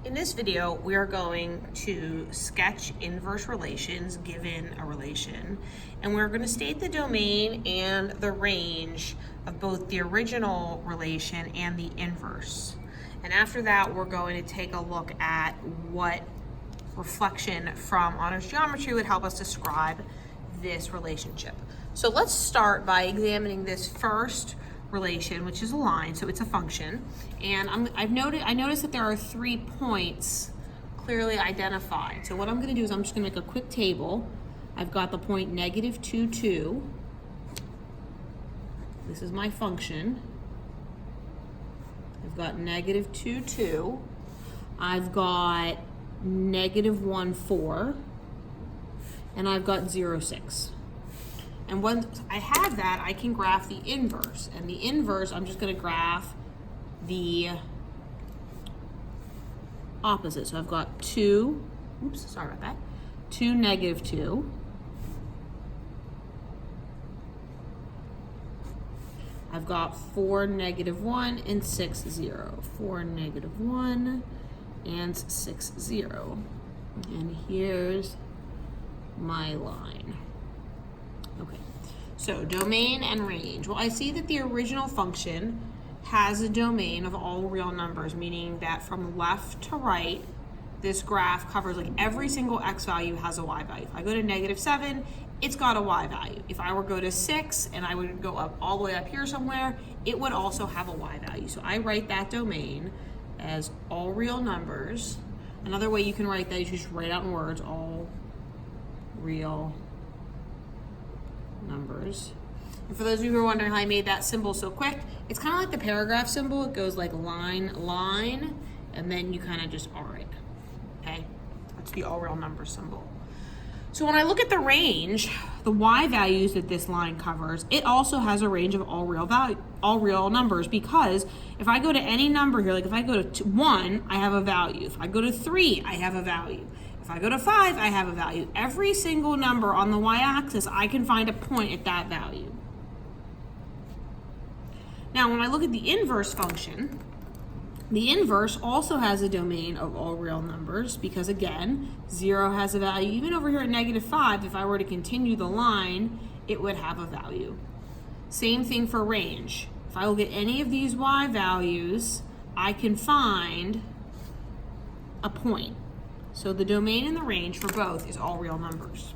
In this video, we are going to sketch inverse relations given a relation, and we're going to state the domain and the range of both the original relation and the inverse. And after that, we're going to take a look at what reflection from honors geometry would help us describe this relationship. So let's start by examining this first relation, which is a line, so it's a function, and I noticed that there are 3 points clearly identified. So what I'm going to do is I'm just going to make a quick table. I've got the point negative 2, 2. This is my function. I've got negative 2, 2. I've got negative 1, 4. And I've got 0, 6. And once I have that, I can graph the inverse. And the inverse, I'm just going to graph the opposite. So I've got 2, oops, sorry about that, 2, negative 2. I've got 4, negative 1, and 6, 0. 4, negative 1, and 6, 0. And here's my line. Okay, so domain and range. Well, I see that the original function has a domain of all real numbers, meaning that from left to right, this graph covers like every single x value has a y value. If I go to negative 7, it's got a y value. If I were to go to 6 and I would go up all the way up here somewhere, it would also have a y value. So I write that domain as all real numbers. Another way you can write that is you just write out in words, all real numbers. And for those of you who are wondering how I made that symbol so quick, it's kind of like the paragraph symbol. It goes like line, line, and then you kind of just R it. Okay, that's the all real number symbol. So when I look at the range, the y values that this line covers, it also has a range of all real numbers, because if I go to any number here, like if I go to 1, I have a value. If I go to 3, I have a value. If I go to 5, I have a value. Every single number on the y-axis, I can find a point at that value. Now, when I look at the inverse function, the inverse also has a domain of all real numbers, because again, 0 has a value. Even over here at negative 5, if I were to continue the line, it would have a value. Same thing for range. If I look at any of these y values, I can find a point. So the domain and the range for both is all real numbers.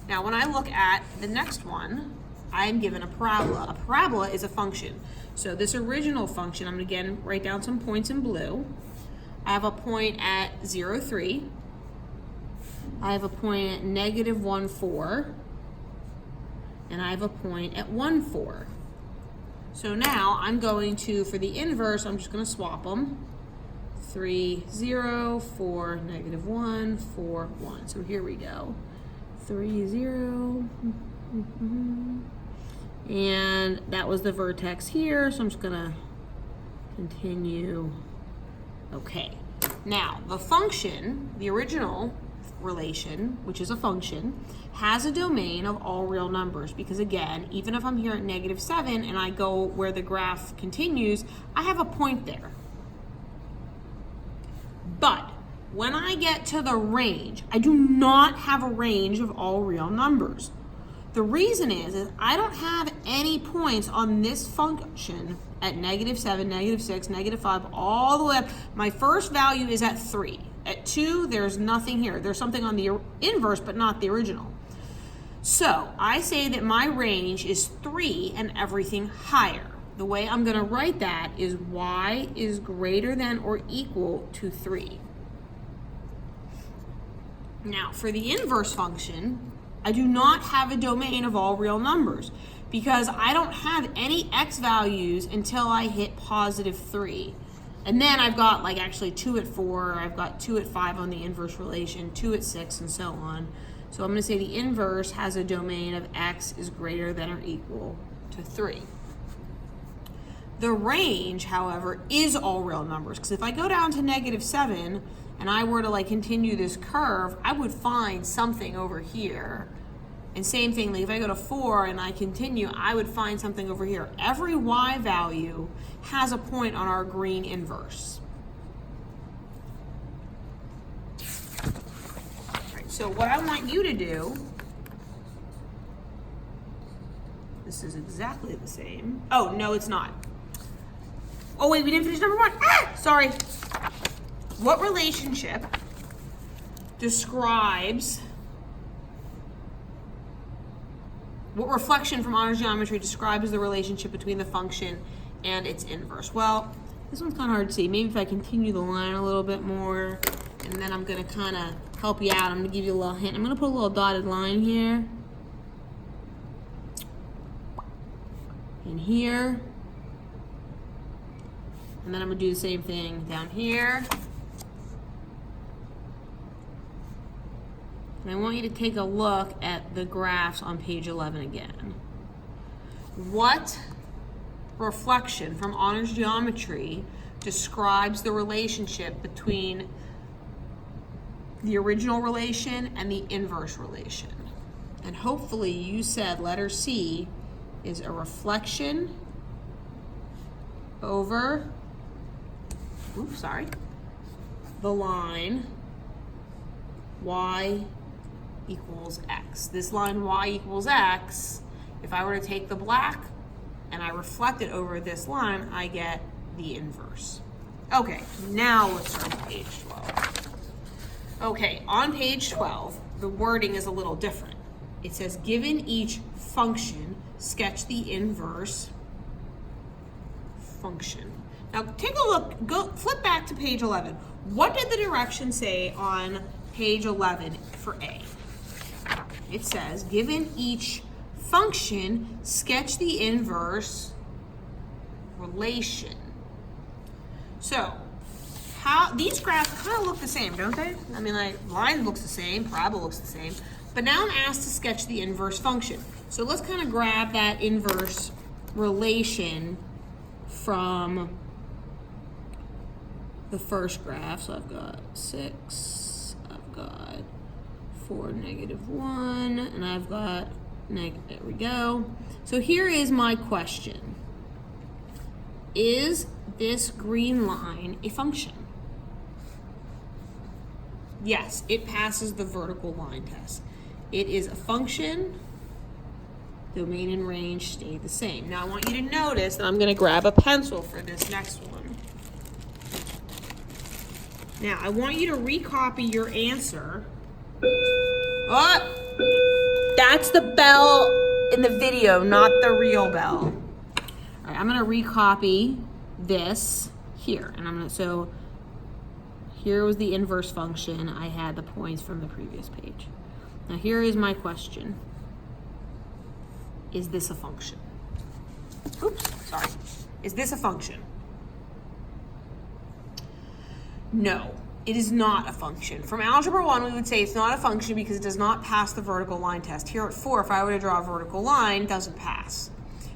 Now, when I look at the next one, I am given a parabola. A parabola is a function. So this original function, I'm going to again write down some points in blue. I have a point at 0, 3. I have a point at negative 1, 4. And I have a point at 1, 4. So now I'm going to, for the inverse, I'm just going to swap them. 3, 0, 4, negative 1, 4, 1. So here we go. 3, 0. And that was the vertex here, so I'm just going to continue. Okay. Now, the function, the original relation, which is a function, has a domain of all real numbers, because again, even if I'm here at negative 7 and I go where the graph continues, I have a point there. But when I get to the range, I do not have a range of all real numbers. The reason is I don't have any points on this function at negative 7, negative 6, negative 5, all the way up. My first value is at 3. At 2, there's nothing here. There's something on the inverse, but not the original. So I say that my range is 3 and everything higher. The way I'm going to write that is y is greater than or equal to 3. Now, for the inverse function, I do not have a domain of all real numbers, because I don't have any x values until I hit positive 3. And then I've got like actually 2 at 4, I've got 2 at 5 on the inverse relation, 2 at 6, and so on. So I'm going to say the inverse has a domain of x is greater than or equal to 3. The range, however, is all real numbers, because if I go down to negative 7 and I were to like continue this curve, I would find something over here. And same thing, like if I go to 4 and I continue, I would find something over here. Every y value has a point on our green inverse. So what I want you to do, this is exactly the same. Oh, no, it's not. Oh, wait, we didn't finish number 1. Sorry. What relationship describes, what reflection from honors geometry describes the relationship between the function and its inverse? Well, this one's kind of hard to see. Maybe if I continue the line a little bit more, and then I'm going to kind of help you out. I'm going to give you a little hint. I'm going to put a little dotted line here. And here. And then I'm going to do the same thing down here. And I want you to take a look at the graphs on page 11 again. What reflection from honors geometry describes the relationship between the original relation and the inverse relation? And hopefully you said letter C is a reflection over, the line y equals x. This line y equals x, if I were to take the black and I reflect it over this line, I get the inverse. Okay, now let's turn to page 12. Okay, on page 12, the wording is a little different. It says, given each function, sketch the inverse function. Now take a look, flip back to page 11. What did the directions say on page 11 for A? It says, given each function, sketch the inverse relation. So, these graphs kind of look the same, don't they? I mean, like, line looks the same, parabola looks the same, but now I'm asked to sketch the inverse function. So let's kind of grab that inverse relation from the first graph. So I've got 6, I've got 4, -1, and I've got there we go. So here is my question. Is this green line a function? Yes, it passes the vertical line test. It is a function. Domain and range stay the same. Now I want you to notice that I'm going to grab a pencil for this next one. Now I want you to recopy your answer. Oh, that's the bell in the video, not the real bell. All right, I'm going to recopy this here, and I'm going to, so here was the inverse function. I had the points from the previous page. Now here is my question. Is this a function? Oops, sorry. Is this a function? No, it is not a function. From Algebra 1, we would say it's not a function because it does not pass the vertical line test. Here at 4, if I were to draw a vertical line, it doesn't pass.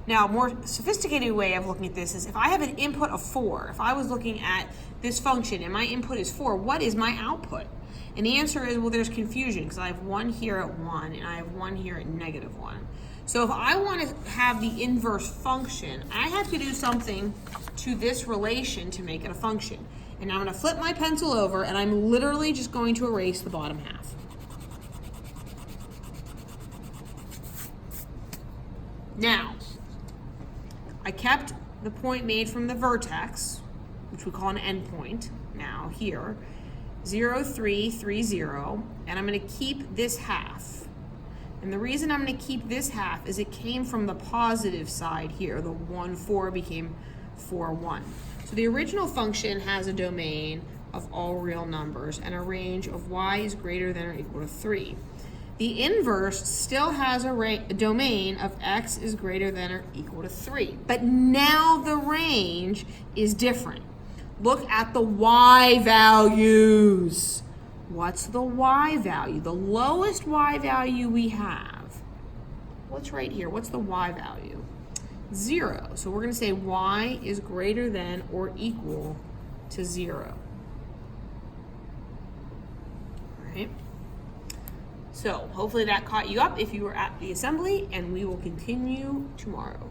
Now, a more sophisticated way of looking at this is if I have an input of 4, if I was looking at this function and my input is 4, what is my output? And the answer is, well, there's confusion because I have 1 here at 1 and I have 1 here at -1. So if I want to have the inverse function, I have to do something to this relation to make it a function. And I'm going to flip my pencil over and I'm literally just going to erase the bottom half. Now, I kept the point made from the vertex, which we call an endpoint now here, 0, 3, 3, 0, and I'm going to keep this half. And the reason I'm going to keep this half is it came from the positive side here. The 1, 4 became 4, 1. So the original function has a domain of all real numbers and a range of y is greater than or equal to 3. The inverse still has a domain of x is greater than or equal to 3. But now the range is different. Look at the y values. What's the y value? The lowest y value we have. What's right here? What's the y value? 0. So we're going to say y is greater than or equal to 0. All right. So hopefully that caught you up if you were at the assembly, and we will continue tomorrow.